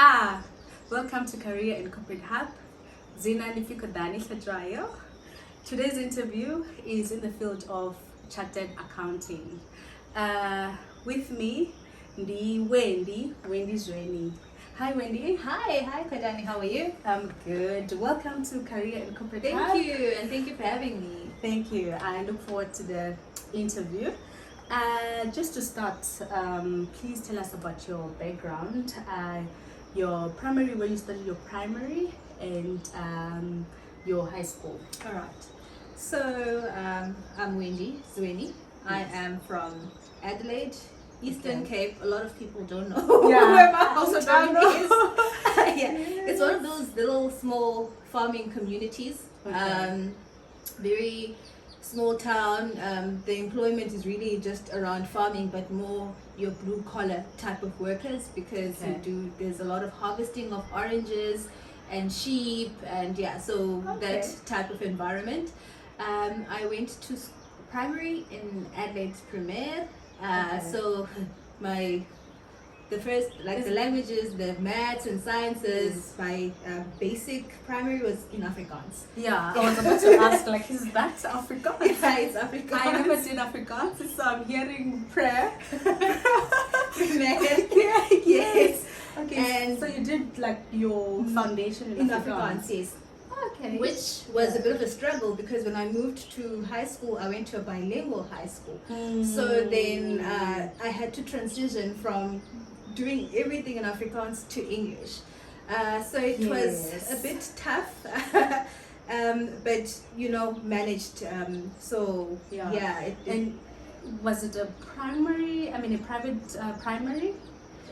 Ah, welcome to Career and Corporate Hub. Zina Nifikodani Shadrayo. Today's interview is in the field of chartered accounting. With me, Wendy Zweni. Hi Wendy. Hi Kodani, how are you? I'm good. Welcome to Career and Corporate Hub. Thank you, and thank you for having me. Thank you. I look forward to the interview. Just to start, please tell us about your background, your primary, where you studied your primary, and your high school. All right. So I'm Wendy Zweni. I am from Adelaide, Eastern Cape. A lot of people don't know where my hometown is. It's one of those little small farming communities. Very small town. The employment is really just around farming, but more your blue collar type of workers, because there's a lot of harvesting of oranges and sheep, and that type of environment. I went to primary in Adelaide Premier. So the languages, the maths and sciences, my basic primary was in Afrikaans. Yeah, I was about to ask, is that Afrikaans? Yeah, it's Afrikaans. I never did Afrikaans, so I'm hearing prayer. Yes. Okay, and so you did your foundation in Afrikaans? Yes. Okay. Which was a bit of a struggle, because when I moved to high school, I went to a bilingual high school. So then I had to transition from doing everything in Afrikaans to English. So it was a bit tough, but managed. And was it a primary? I mean, a private primary?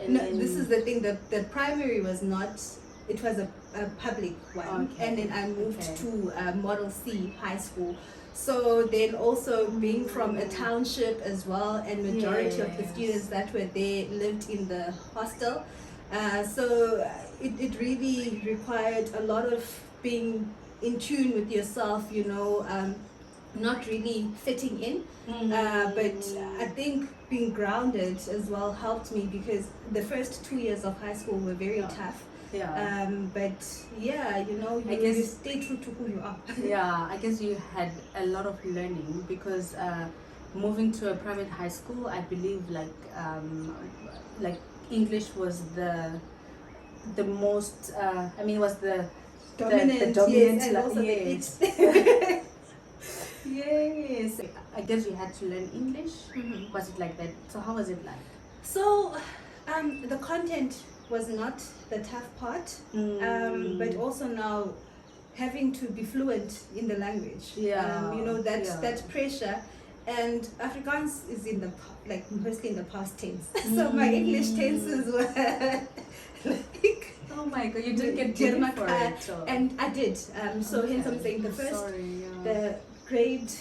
No, this is the thing. The primary was not. It was a public one, and then I moved to Model C High School. So then also being from a township as well, and majority of the students that were there lived in the hostel. So it really required a lot of being in tune with yourself, not really fitting in. But I think being grounded as well helped me, because the first 2 years of high school were very tough. You stay true to who you are. I guess you had a lot of learning, because moving to a private high school, I believe English was the most it was the dominant, dominant, and also yes. I guess you had to learn English. Was it like that? So how was it like? So the content was not the tough part, but also now having to be fluent in the language. That pressure. And Afrikaans is in the mostly in the past tense. So my English tenses were oh my god, you didn't get German for it. And I did. Hence I'm saying the grade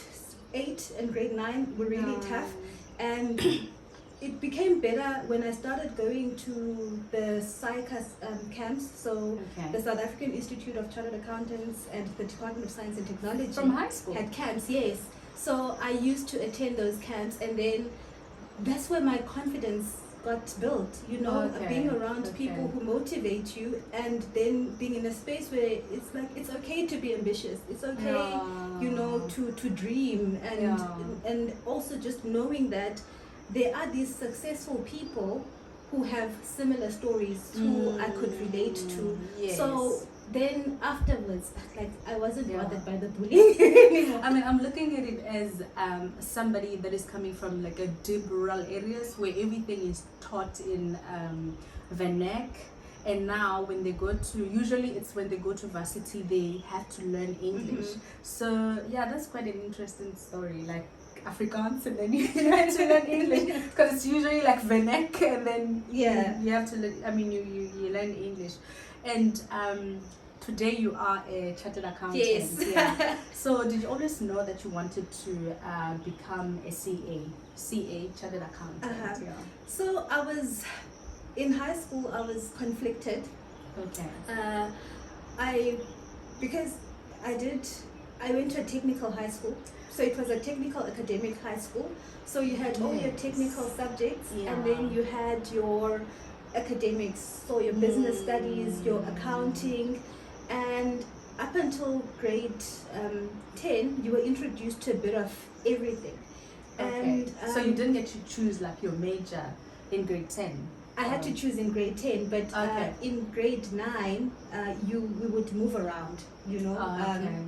8 and grade 9 were really tough, and it became better when I started going to the SAICA camps, the South African Institute of Chartered Accountants and the Department of Science and Technology. From high school? Had camps, yes. So I used to attend those camps, and then that's where my confidence got built, being around people who motivate you, and then being in a space where it's okay to be ambitious, it's okay, to dream, and also just knowing that there are these successful people who have similar stories who I could relate to. So then afterwards, I wasn't bothered by the bullying anymore. I mean, I'm looking at it as somebody that is coming from a deep rural areas where everything is taught in vernac. And now when they go to, usually it's when they go to varsity, they have to learn English. So that's quite an interesting story. Afrikaans, and then you have to learn English, because it's usually vernac, and then you have to learn, you learn English. And today you are a chartered accountant. Yes. So did you always know that you wanted to become a CA, chartered accountant? So I was in high school. I was conflicted. Because I went to a technical high school. So it was a technical academic high school. So you had all your technical subjects, and then you had your academics, so your business studies, your accounting, and up until grade 10, you were introduced to a bit of everything. Okay. And So you didn't get to choose like your major in grade 10? I had to choose in grade 10, but Okay. in grade 9, we would move around, you know. Okay.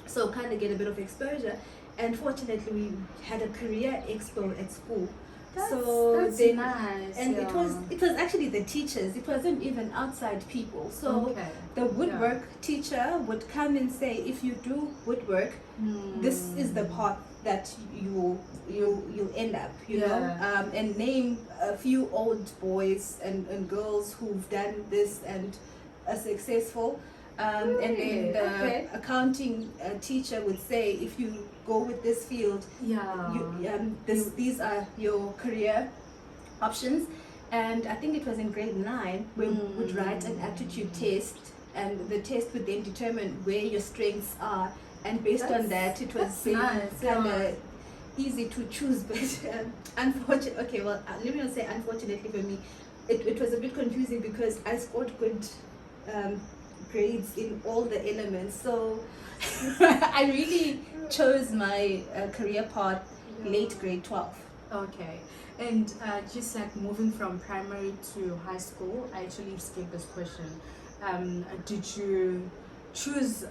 So kind of get a bit of exposure. And fortunately, we had a career expo at school. That's then, nice. and yeah. it was actually the teachers. It wasn't even outside people. So Okay. the woodwork teacher would come and say, if you do woodwork, this is the path that you'll end up, you know, and name a few old boys and girls who've done this and are successful. And then the accounting teacher would say, if you go with this field, these are your career options. And I think it was in grade 9 we would write an aptitude test, and the test would then determine where your strengths are. And based on that, it was nice, kind of easy to choose. But unfortunately, okay, well, let me not say unfortunately for me, it was a bit confusing because I scored good grades in all the elements. So I really chose my career path late grade 12. Okay. And just like moving from primary to high school, I actually skipped this question. Did you choose,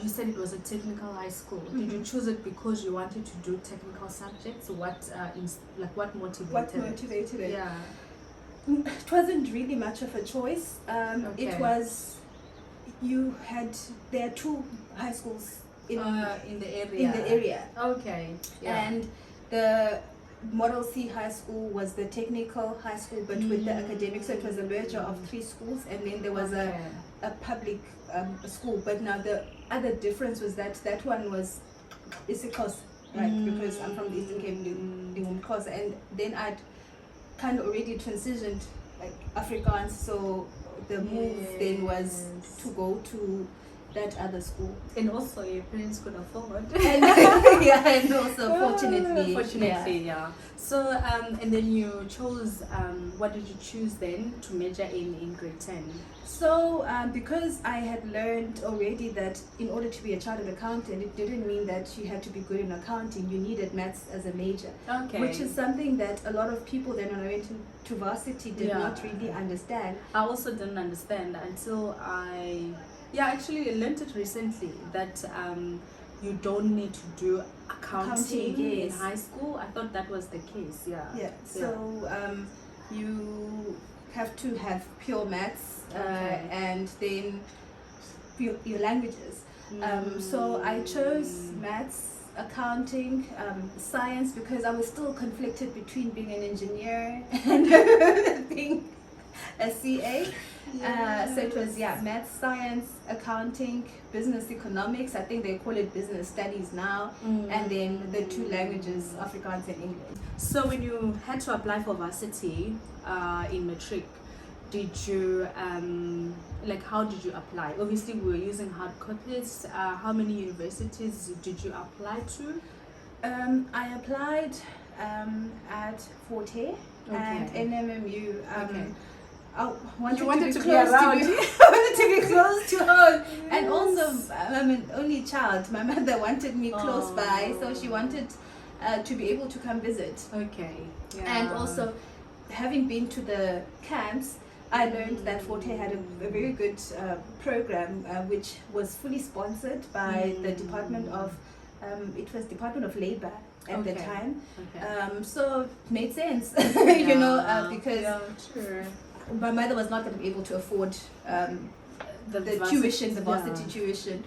you said it was a technical high school. Did you choose it because you wanted to do technical subjects? What motivated it? Yeah. It wasn't really much of a choice. It was, there are 2 high schools in the area. Okay. Yeah. And the Model C high school was the technical high school, but with the academics. So it was a merger of 3 schools, and then there was a public school. But now the other difference was that one was Isikos, right? Because I'm from the Eastern Cape, and then I'd kind of already transitioned like Afrikaans, so the move then was to go to that other school. And also your parents could afford. And also fortunately. So and then you chose, what did you choose then to major in grade 10? So because I had learned already that in order to be a chartered accountant, it didn't mean that you had to be good in accounting. You needed maths as a major. Okay. Which is something that a lot of people then when I went to varsity did not really understand. I also didn't understand until I actually learned it recently that you don't need to do accounting in high school. I thought that was the case. So you have to have pure maths and then your languages. So I chose maths, accounting, science, because I was still conflicted between being an engineer and being a CA. So it was maths, science, accounting, business economics. I think they call it business studies now. And then the 2 languages, Afrikaans and English. So when you had to apply for varsity in matric, did you how did you apply? Obviously we were using hard copies. How many universities did you apply to? I applied at Forte and NMMU. I wanted to be around. I wanted to be close to home. Yes. And also, I'm an only child. My mother wanted me close by, so she wanted to be able to come visit. Okay. And also, having been to the camps, I learned that Forte had a very good program, which was fully sponsored by the Department of Labor at the time. So it made sense, because my mother was not going to be able to afford the tuition, the varsity tuition.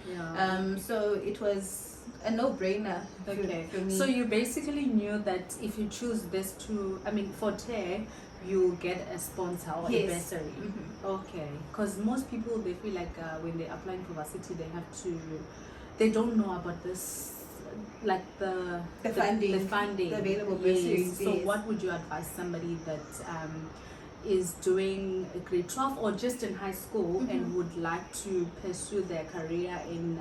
So it was a no-brainer for me. So you basically knew that if you choose this Forte, you get a sponsor or a bursary. Okay, because most people, they feel like when they're applying for varsity, they don't know about this, like the funding, the available bursaries. So what would you advise somebody that is doing a grade 12 or just in high school and would like to pursue their career in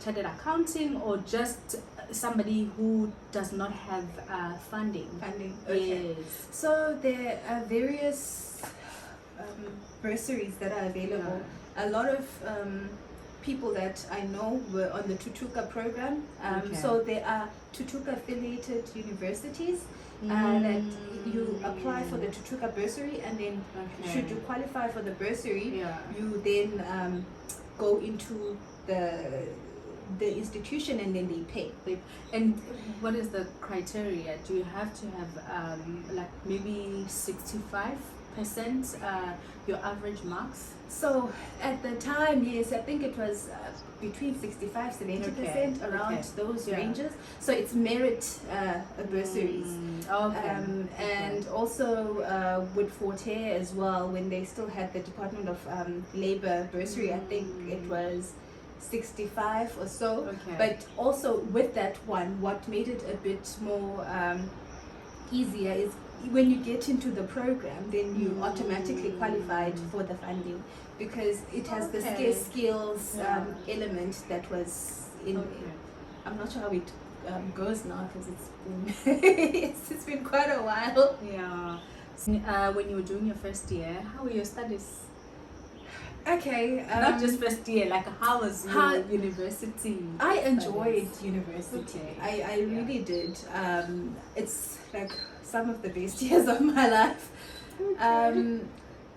chartered accounting, or just somebody who does not have funding? Okay. Yes. So there are various bursaries that are available. A lot of people that I know were on the Tutuka program. So there are Tutuka affiliated universities that you apply for the Tutuka bursary, and then should you qualify for the bursary, you then go into the institution, and then they pay. And what is the criteria? Do you have to have like maybe 65% your average marks? So at the time, yes, I think it was between 65-70% around those ranges. So it's merit bursaries. And also with Forte as well, when they still had the Department of Labor bursary, I think it was 65 or so. But also with that one, what made it a bit more easier is when you get into the program, then you automatically qualified for the funding, because it has the skills element that was in. I'm not sure how it goes now, because it's been it's been quite a while. When you were doing your first year, how were your studies? Not just first year, like how was your university? I enjoyed university. I really did. It's like some of the best years of my life.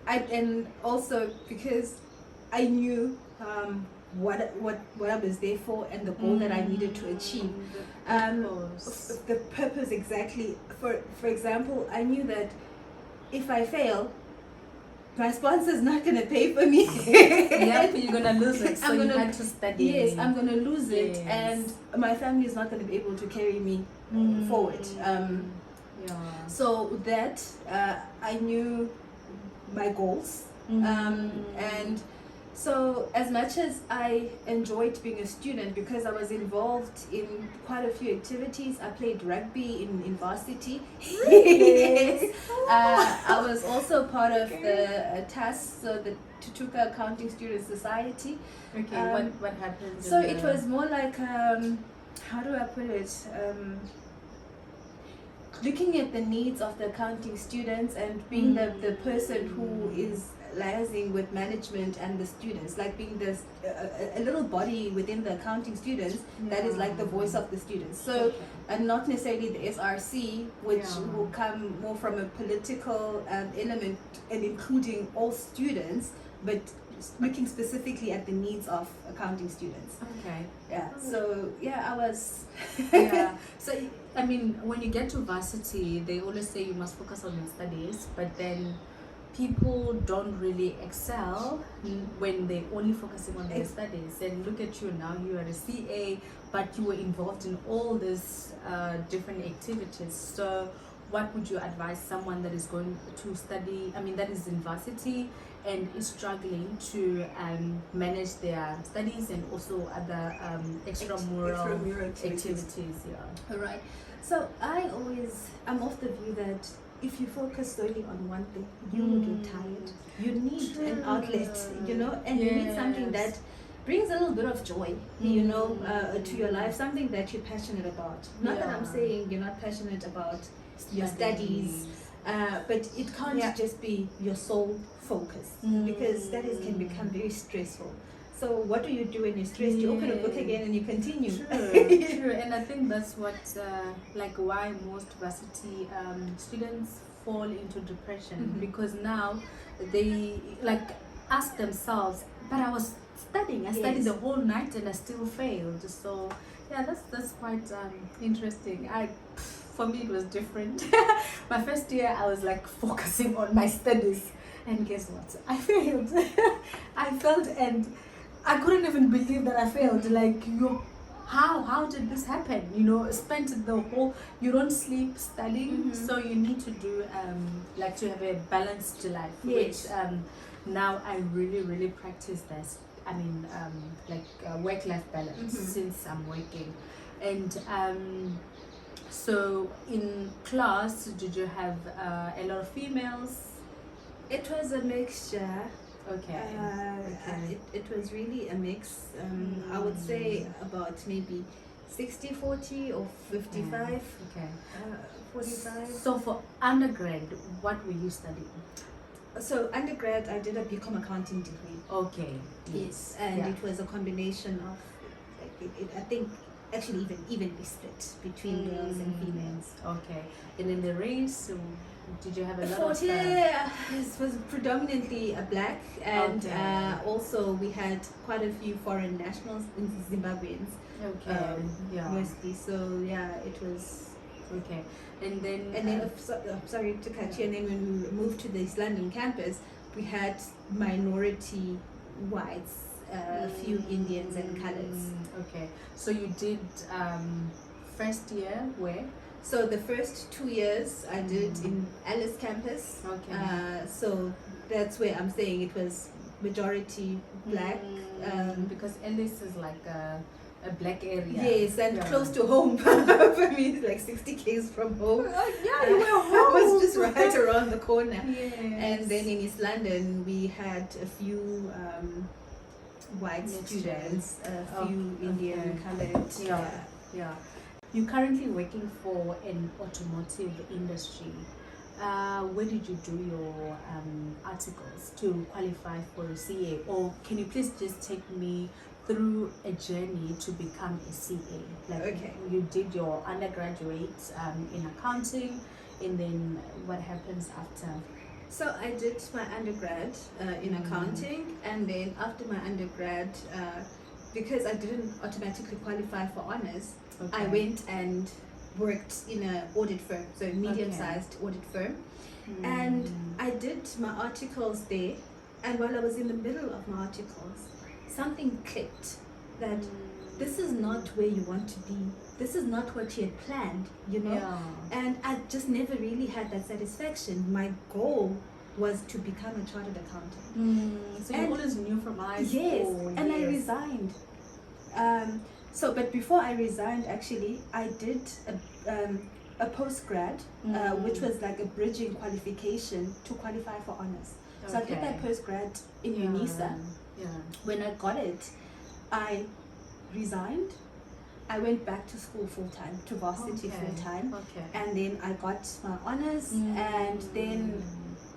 And also because I knew what I was there for, and the goal that I needed to achieve. The purpose exactly. For example, I knew that if I fail, my sponsor's not going to pay for me. You're going to lose it. So you had to study. Yes, I'm going to lose it, and my family is not going to be able to carry me forward. So that I knew my goals, and so as much as I enjoyed being a student, because I was involved in quite a few activities. I played rugby in varsity. Yes. I was also part of the TAS, so the Tutuka Accounting Student Society. What happened? So it was more like how do I put it? Looking at the needs of the accounting students, and being the person who is liaising with management and the students, like being this a little body within the accounting students that is like the voice of the students. So and not necessarily the SRC, which will come more from a political element and including all students, but looking specifically at the needs of accounting students. So I was So I mean, when you get to varsity, they always say you must focus on your studies, but then people don't really excel when they're only focusing on their studies. And look at you now, you are a CA, but you were involved in all these different activities. So what would you advise someone that is going to study, that is in varsity and is struggling to manage their studies and also other extramural activities? All right. So I'm of the view that if you focus solely on one thing, you will get tired. You need an outlet, and you need something that brings a little bit of joy, to your life, something that you're passionate about. Not that I'm saying you're not passionate about your studies, but it can't just be your sole focus, because studies can become very stressful. So what do you do when you're stressed? You open a book again and you continue. True. And I think that's what, why most varsity students fall into depression, because now they ask themselves, but I was studying. I studied the whole night and I still failed. So that's quite interesting. For me, it was different. My first year, I was focusing on my studies, and guess what? I failed. I failed, and I couldn't even believe that I failed. How did this happen? Spent the whole, you don't sleep studying, so you need to do to have a balanced life. Which now I really, really practice this. Work-life balance since I'm working. And so in class, did you have a lot of females? It was a mixture. Okay. It was really a mix. I would say about maybe 60-40 or 55. 45. So So for undergrad, what were you studying? So undergrad, I did a BCom accounting degree. Okay. Yes, and it was a combination of, I think, actually evenly split between girls and females. Okay, and in the race, did you have a lot of? It was predominantly a black, and also we had quite a few foreign nationals, Zimbabweans. Okay. Mostly. So yeah, it was. Okay, and then sorry to cut you. And then when we moved to the East London campus, we had minority whites, a few Indians and colors. Okay, so you did first year where? So the first 2 years I did in Alice campus. Okay. So that's where I'm saying it was majority black. Because Alice is like a black area. Yes, and close to home. For me, it's like 60 k's from home. Yeah, you were home. It was just right around the corner. Yes. And then in East London, we had a few white students, a few Indian colored. Yeah. You're currently working for an automotive industry. Where did you do your articles to qualify for a CA? Or can you please just take me through a journey to become a CA? Like you did your undergraduate in accounting, and then what happens after? So I did my undergrad in accounting, and then after my undergrad, because I didn't automatically qualify for honors, I went and worked in an audit firm, so a medium-sized audit firm. And I did my articles there, and while I was in the middle of my articles, something clicked that this is not where you want to be. This is not what you had planned, you know? Yeah. And I just never really had that satisfaction. My goal was to become a chartered accountant. So you always knew from high school. Yes, and I resigned. But before I resigned, actually, I did a postgrad, which was like a bridging qualification to qualify for honors. So I did that postgrad in UNISA. When I got it, I resigned. I went back to school full-time, to varsity full-time. And then I got my honors, and then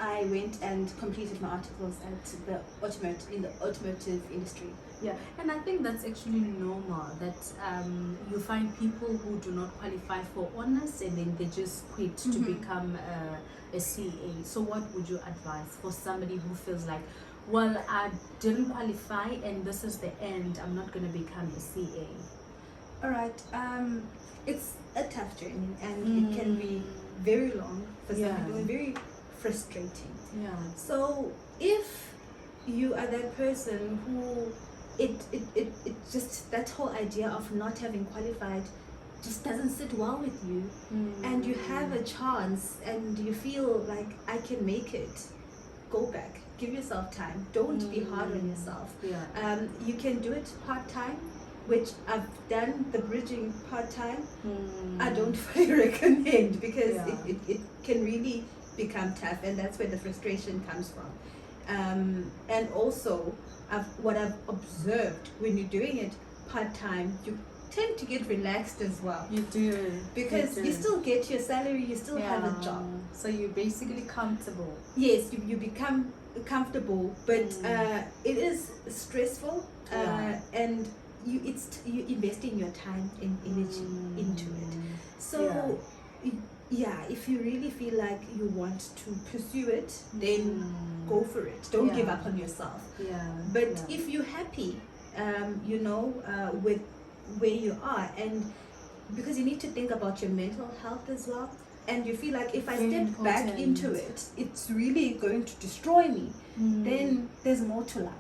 I went and completed my articles at the automotive industry. Yeah, and I think that's actually normal, that you find people who do not qualify for honors and then they just quit to become a CA. So what would you advise for somebody who feels like, well, I didn't qualify and this is the end, I'm not going to become a CA? All right, it's a tough journey, and it can be very long for some people and very frustrating. Yeah. So if you are that person who it just, that whole idea of not having qualified just doesn't sit well with you, and you have a chance and you feel like I can make it, go back, give yourself time, don't be hard on yourself. You can do it part-time, which I've done the bridging part-time. I don't fully recommend, because it can really become tough, and that's where the frustration comes from. And also, what I've observed, when you're doing it part-time, you tend to get relaxed as well. You do. Because you still get your salary, you still have a job. So you're basically comfortable. Yes, you become comfortable, but it is stressful, and you investing your time and energy into it. So if you really feel like you want to pursue it, then go for it. Don't give up on yourself. But if you're happy, with where you are, and because you need to think about your mental health as well, and you feel like if I step back into it, it's really going to destroy me, then there's more to life.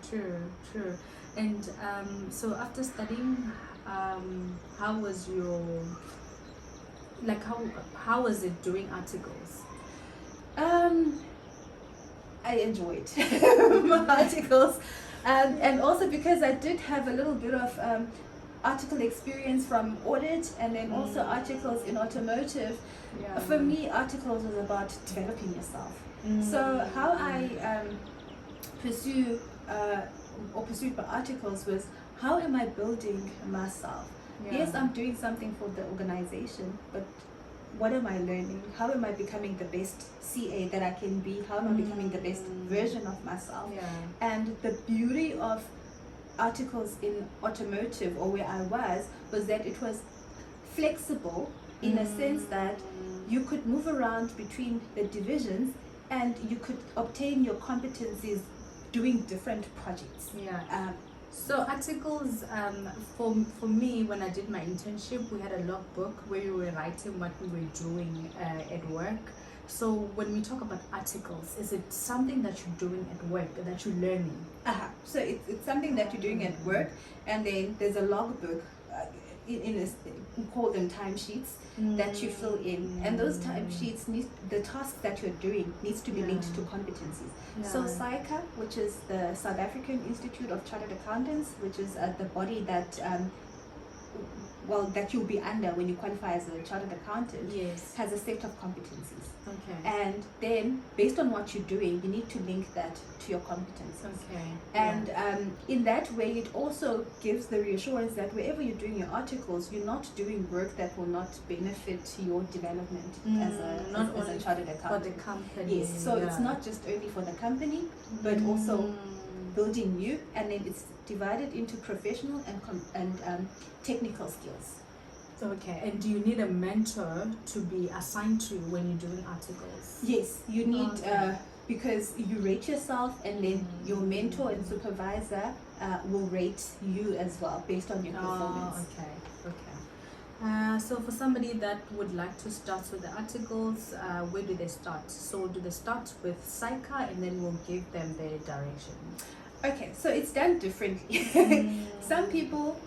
True. And so after studying, how was your, like, how was it doing articles? I enjoyed my articles, and also because I did have a little bit of article experience from audit, and then also articles in automotive. For me, articles was about developing yourself. So how I pursued my articles was, how am I building myself? Yes, I'm doing something for the organization, but what am I learning? How am I becoming the best CA that I can be? How am I becoming the best version of myself? Yeah. And the beauty of articles in automotive, or where I was that it was flexible in a sense that you could move around between the divisions and you could obtain your competencies doing different projects. Yeah. So articles, for me, when I did my internship, we had a logbook where we were writing what we were doing at work. So when we talk about articles, is it something that you're doing at work, that you're learning? So it's something that you're doing at work, and then there's a logbook. We call them timesheets that you fill in, and those timesheets the tasks that you're doing needs to be linked to competencies. So SAICA, which is the South African Institute of Chartered Accountants, which is the body that that you'll be under when you qualify as a chartered accountant, has a set of competencies. Okay. And then based on what you're doing, you need to link that to your competencies. Okay. And in that way, it also gives the reassurance that wherever you're doing your articles, you're not doing work that will not benefit your development as a chartered accountant. For the company. Yes. So it's not just only for the company, but also building you, and then it's divided into professional and technical skills. Okay, and do you need a mentor to be assigned to when you're doing articles? Yes, you need, because you rate yourself, and then your mentor and supervisor will rate you as well based on your performance. Okay. So for somebody that would like to start with the articles, where do they start? So do they start with SAICA, and then we'll give them their direction? Okay, so it's done differently. Some people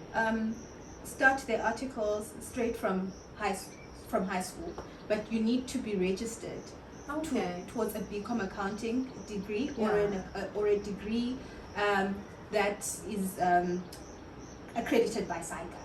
start their articles straight from high school, but you need to be registered towards a BCom accounting degree or a degree that is accredited by SAICA.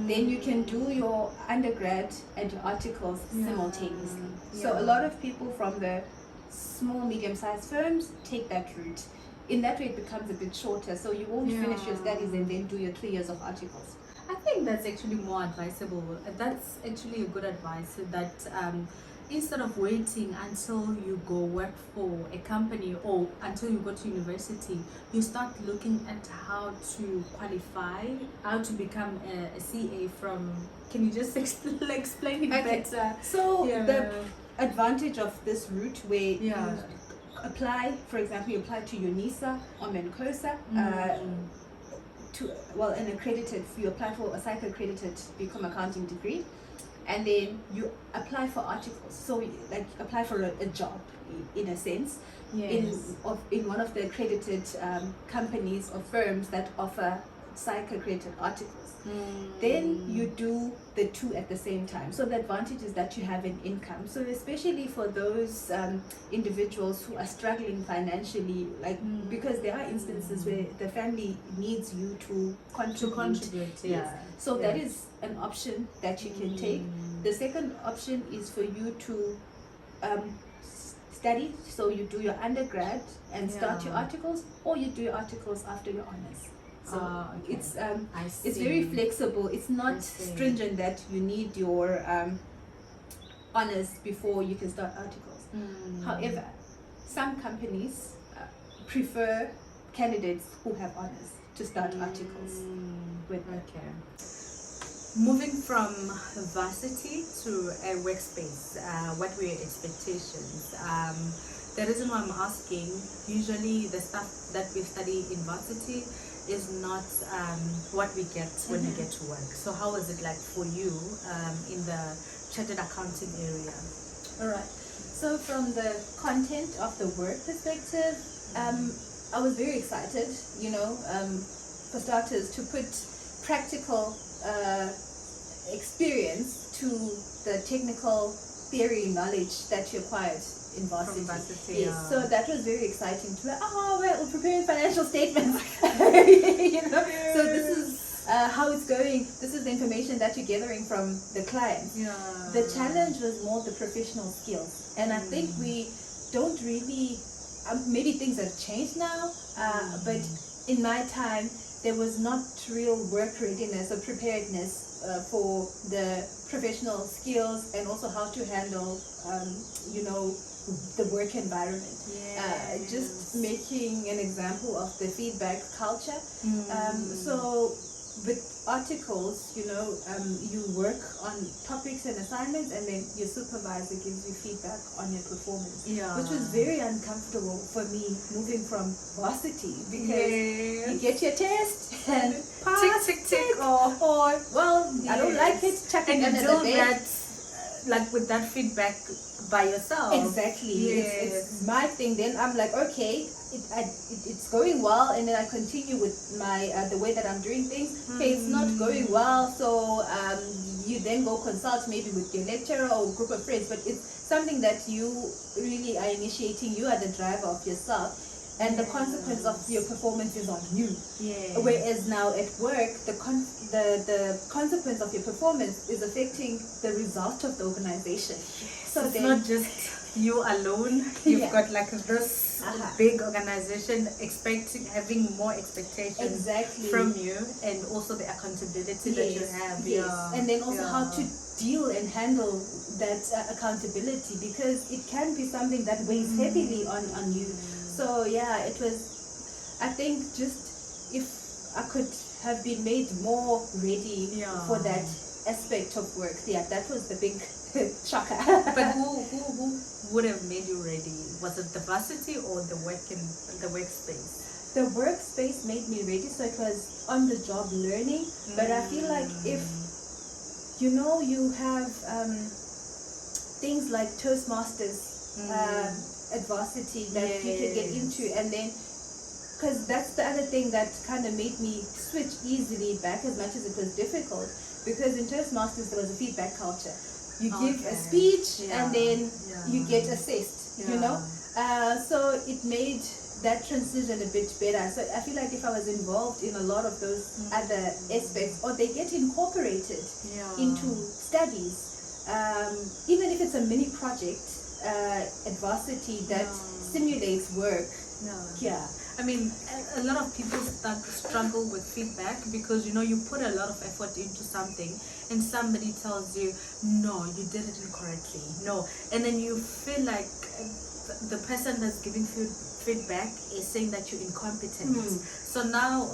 Then you can do your undergrad and your articles simultaneously. So a lot of people from the small, medium-sized firms take that route. In that way, it becomes a bit shorter, so you won't finish your studies and then do your 3 years of articles. I think that's actually more advisable. That's actually a good advice, that instead of waiting until you go work for a company or until you go to university, you start looking at how to qualify, how to become a CA from... Can you just explain it better? So the advantage of this route where you apply, for example, you apply to UNISA or Mencosa, you apply for a SAICA accredited BCom accounting degree, and then you apply for articles. So like apply for a job in a sense, in one of the accredited companies or firms that offer SAICA accredited articles. Then you do the two at the same time. So the advantage is that you have an income. So especially for those individuals who are struggling financially, because there are instances where the family needs you to contribute. So that is an option that you can take. The second option is for you to study. So you do your undergrad and start your articles, or you do your articles after your honors. So it's very flexible. It's not stringent that you need your honors before you can start articles. However, some companies prefer candidates who have honors to start articles with them. Moving from varsity to a workspace, what were your expectations? The reason why I'm asking, usually the stuff that we study in varsity is not what we get when we get to work. So how was it like for you in the chartered accounting area? All right. So from the content of the work perspective, I was very excited, for starters, to put practical experience to the technical theory knowledge that you acquired in varsity. Yes, so that was very exciting to we're preparing financial statements. So this is how it's going. This is the information that you're gathering from the client. The challenge was more the professional skills, and I think we don't really maybe things have changed now, but in my time, there was not real work readiness or preparedness for the professional skills and also how to handle, the work environment. Just making an example of the feedback culture. So with articles, you work on topics and assignments, and then your supervisor gives you feedback on your performance, which was very uncomfortable for me moving from varsity, because you get your test and pass, tick, or well, I don't like it, chuck it under the bed. Like with that feedback by yourself. Exactly. It's my thing. Then I'm like, okay, it's going well, and then I continue with my the way that I'm doing things. Okay, it's not going well, so you then go consult maybe with your lecturer or group of friends. But it's something that you really are initiating. You are the driver of yourself, and the consequence of your performance is on you. Whereas now at work, the consequence of your performance is affecting the result of the organization. So it's not just you alone. You've got like this big organization having more expectations from you, and also the accountability that you have. And then also how to deal and handle that accountability, because it can be something that weighs heavily on you. So it was, I think, just if I could have been made more ready for that aspect of work. That was the big shocker. But who would have made you ready? Was it the varsity or the workspace? The workspace made me ready, so it was on the job learning. But I feel like if you have things like Toastmasters at varsity that you can get into, and then because that's the other thing that kind of made me switch easily back, as much as it was difficult, because in Toastmasters there was a feedback culture. You give a speech and then you get assessed, so it made that transition a bit better. So I feel like if I was involved in a lot of those other aspects, or they get incorporated into studies, even if it's a mini project at varsity that simulates work. I mean, a lot of people struggle with feedback because you put a lot of effort into something, and somebody tells you, no, you did it incorrectly, no, and then you feel like the person that's giving feedback is saying that you're incompetent. So now,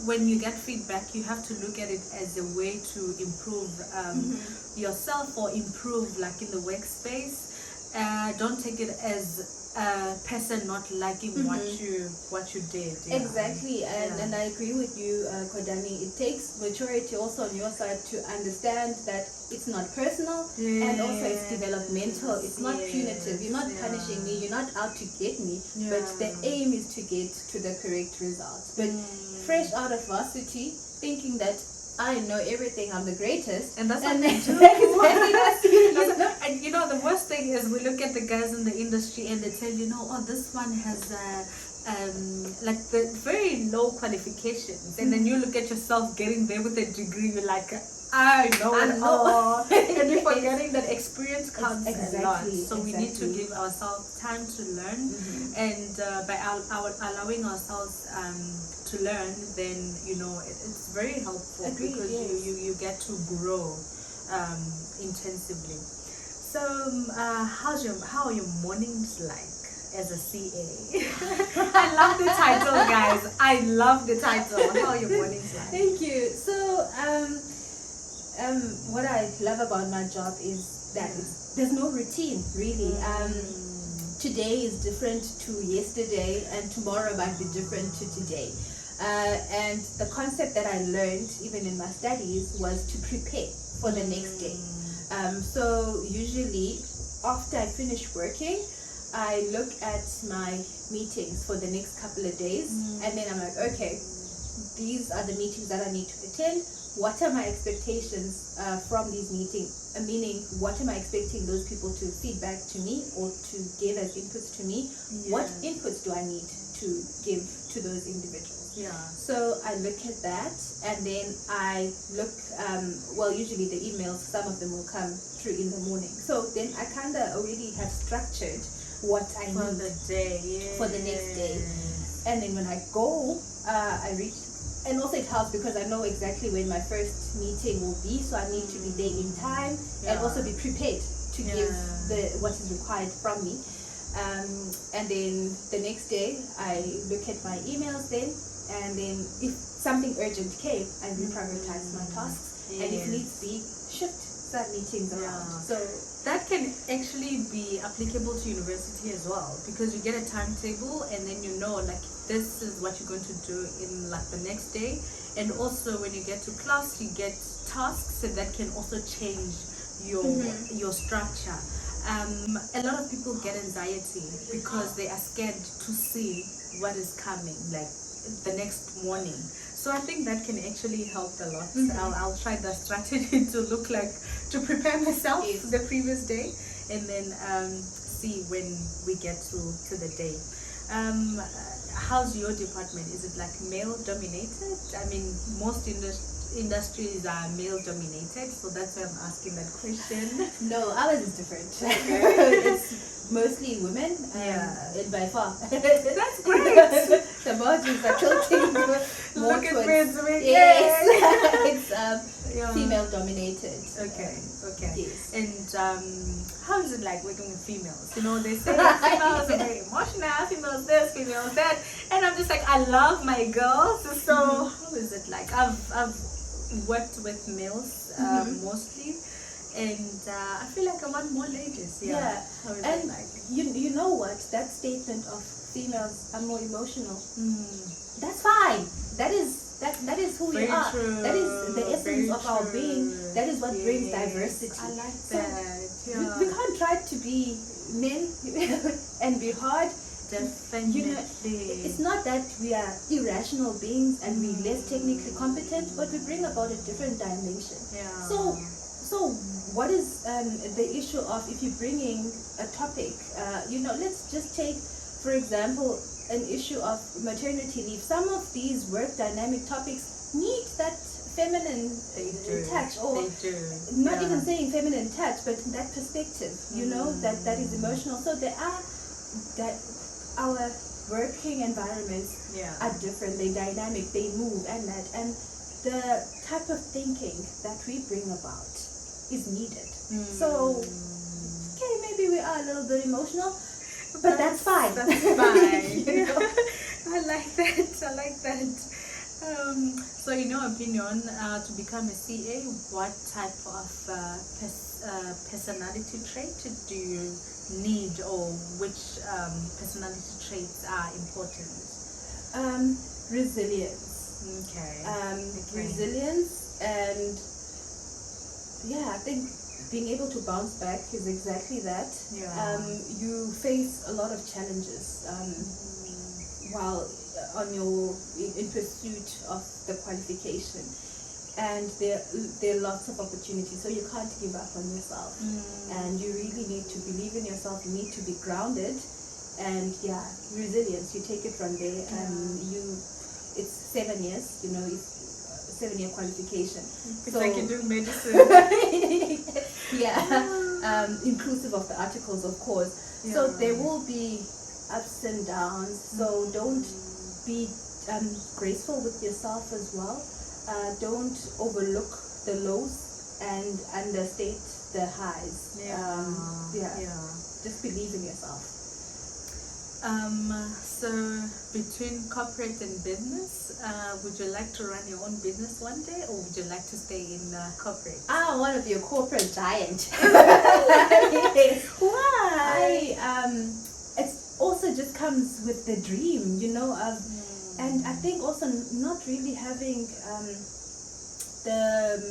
when you get feedback, you have to look at it as a way to improve yourself, or improve like in the workspace. Don't take it as a person not liking what you did. Exactly, and I agree with you, Kodani. It takes maturity also on your side to understand that it's not personal, and also it's developmental. It's not punitive. You're not punishing me. You're not out to get me. But the aim is to get to the correct result. But fresh out of varsity, thinking that I know everything, I'm the greatest, and that's what they do. And the worst thing is, we look at the guys in the industry and they tell you, this one has like the very low qualifications, and then you look at yourself getting there with a degree, you're like, I know it all. And you're forgetting that experience counts a lot. So we need to give ourselves time to learn, and by allowing ourselves to learn, then it's very helpful, because you get to grow intensively. So how are your mornings like as a CA? I love the title, guys. I love the title. How are your mornings like? Thank you. So what I love about my job is that there's no routine, really. Today is different to yesterday, and tomorrow might be different to today. And the concept that I learned even in my studies was to prepare for the next day. So usually after I finish working, I look at my meetings for the next couple of days, and then I'm like, okay, these are the meetings that I need to attend. What are my expectations from these meetings? Meaning, what am I expecting those people to feedback to me or to give as inputs to me? What inputs do I need to give to those individuals? So I look at that, and then I look, usually the emails, some of them will come through in the morning. So then I kind of already have structured what I need for the day, for the next day. and then when I go, I reach. And also it helps because I know exactly when my first meeting will be, so I need to be there in time and also be prepared to give what is required from me. And then the next day I look at my emails then, and then if something urgent came, I reprioritize my tasks, and if needs be, shift that meetings around. So that can actually be applicable to university as well, because you get a timetable and then you know like this is what you're going to do in like the next day, and also when you get to class you get tasks, and that can also change your structure. A lot of people get anxiety because they are scared to see what is coming like the next morning. So I think that can actually help a lot. I'll try that strategy to prepare myself the previous day, and then see when we get to the day. How's your department? Is it like male dominated? I mean, most industries are male dominated, so that's why I'm asking that question. No, ours is different. It's mostly women, and by far. That's great. The margins are tilting more Look at towards, me. yes, it's female dominated. Okay. Yes. And how is it like working with females? You know, they say females are very emotional, females this, females that, and I'm just like, I love my girls. So how is it like? I've worked with males mostly, and I feel like I want more ladies. How is and it like? you know what, that statement of females are more emotional, that's fine. That is who we are. True. That is the essence of our being. That is what brings diversity. I like So that. we can't try to be men and be hard. Definitely. You know, it's not that we are irrational beings and we're less technically competent, but we bring about a different dimension. So what is the issue of if you're bringing a topic, let's just take, for example, an issue of maternity leave. Some of these work dynamic topics need that feminine touch, or not even saying feminine touch, but that perspective, that is emotional. So there are that our working environments are different, they're dynamic, they move, and the type of thinking that we bring about is needed. So maybe we are a little bit emotional, but that's fine. That's fine. I like that. So in your opinion, to become a CA, what type of personality trait do you need, or which personality traits are important? Resilience. Resilience, and I think being able to bounce back is exactly that. You face a lot of challenges while in pursuit of the qualification, and there are lots of opportunities, so you can't give up on yourself, and you really need to believe in yourself. You need to be grounded, and resilience, you take it from there. It's 7 years, it's 7-year qualification. It's like you do medicine. Inclusive of the articles, of course. So there will be ups and downs, so don't be graceful with yourself as well. Don't overlook the lows and understate the highs. Just believe in yourself. So between corporate and business, would you like to run your own business one day, or would you like to stay in corporate? I want to be a corporate giant. Why? It also just comes with the dream, and I think also not really having the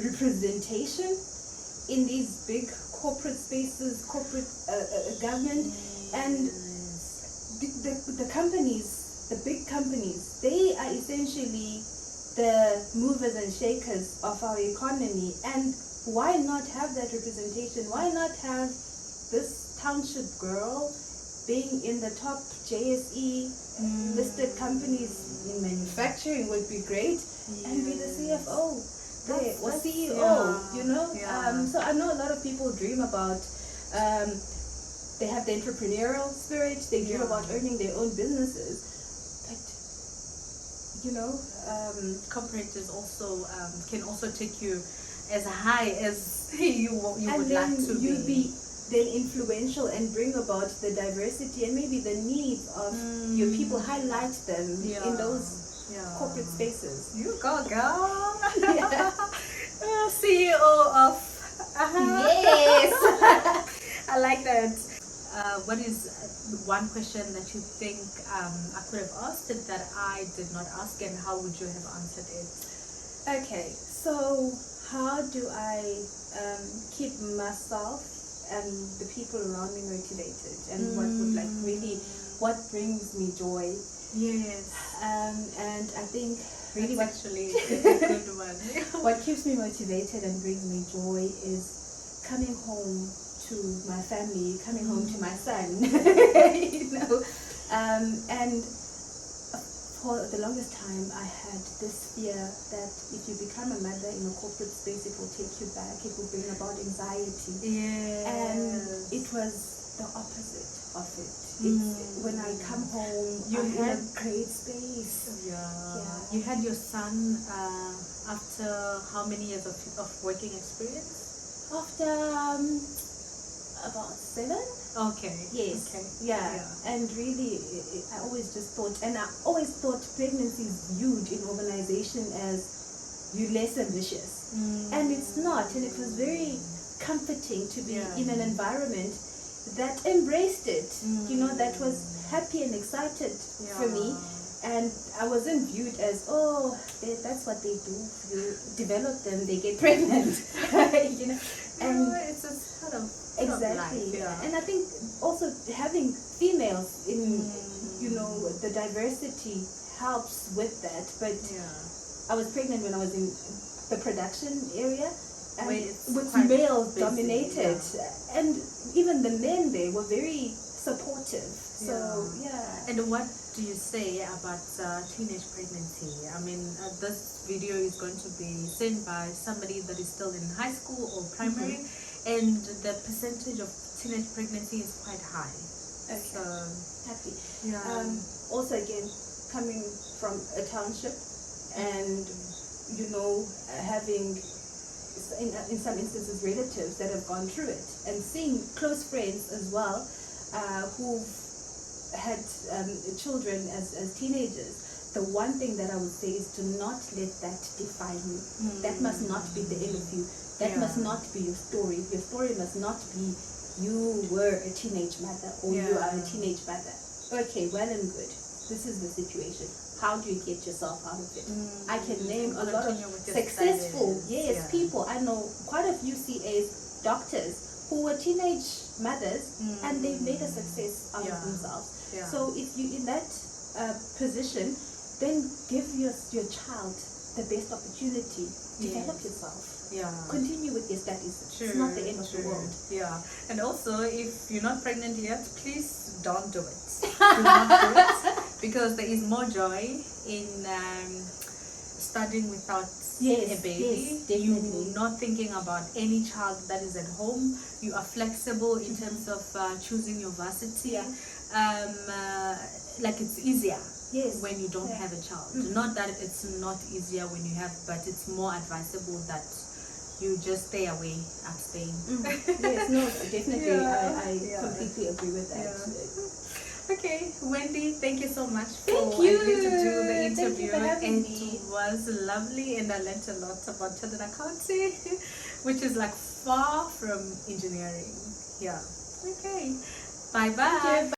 representation in these big corporate spaces, corporate government, and the companies, the big companies, they are essentially the movers and shakers of our economy. And why not have that representation? Why not have this township girl being in the top JSE listed companies in manufacturing would be great, and be the CFO there, or CEO, so I know a lot of people dream about, they have the entrepreneurial spirit, they dream about earning their own businesses, but you know, corporate is also can also take you as high as you and would then like to you be. then influential and bring about the diversity and maybe the needs of your people, highlight them in those corporate spaces. You go, girl. Yeah. CEO of. Yes. I like that. What is one question that you think I could have asked it that I did not ask, and how would you have answered it? Okay, so how do I keep myself and the people around me motivated, and what would like really, what brings me joy? Yes. And I think really That's actually a good one. what keeps me motivated and brings me joy is coming home to my family, coming home to my son. You know, and for the longest time I had this fear that if you become a mother in a corporate space, it will take you back, it will bring about anxiety. Yes. And it was the opposite of it. It's when I come home, I'm in a great space. You had your son after how many years of working experience? After about 7. Okay. Yes. Okay. Yeah. And really, I always just thought, and I always thought pregnancy is huge in organization as you're less ambitious. And it's not. And it was very comforting to be in an environment that embraced it, you know, that was happy and excited for me. And I wasn't viewed as, oh, that's what they do. You develop them, they get pregnant. You know, and it's a sort of exactly. Life, And I think also having females in, you know, the diversity helps with that. But I was pregnant when I was in the production area, and with male dominated, and even the men there were very supportive. So And what do you say about teenage pregnancy? I mean, this video is going to be sent by somebody that is still in high school or primary, and the percentage of teenage pregnancy is quite high. Okay. So happy. yeah. Also, again, coming from a township, and you know, having in some instances relatives that have gone through it, and seeing close friends as well who've had children as teenagers, the one thing that I would say is to not let that define you. That must not be the end of you. That must not be your story. Your story must not be you were a teenage mother or you are a teenage mother. Okay, well and good. This is the situation. How do you get yourself out of it? I can name a lot of successful people. I know quite a few CAs, doctors, who were teenage mothers and they've made a success out of themselves. So if you're in that position, then give your child the best opportunity. Develop yourself. Continue with your studies. It's not the end of the world. And also, if you're not pregnant yet, please don't do it. Do not do it, because there is more joy in studying without a baby. You're not thinking about any child that is at home. You are flexible in terms of choosing your varsity. Like it's easier when you don't have a child. Not that it's not easier when you have, but it's more advisable that you just stay away, abstain. Yes, no, definitely. I completely agree with that. Okay, Wendy, thank you so much for agreeing to do the interview. Thank you for having me. It was lovely, and I learned a lot about chartered accounting, which is like far from engineering. Okay, bye bye.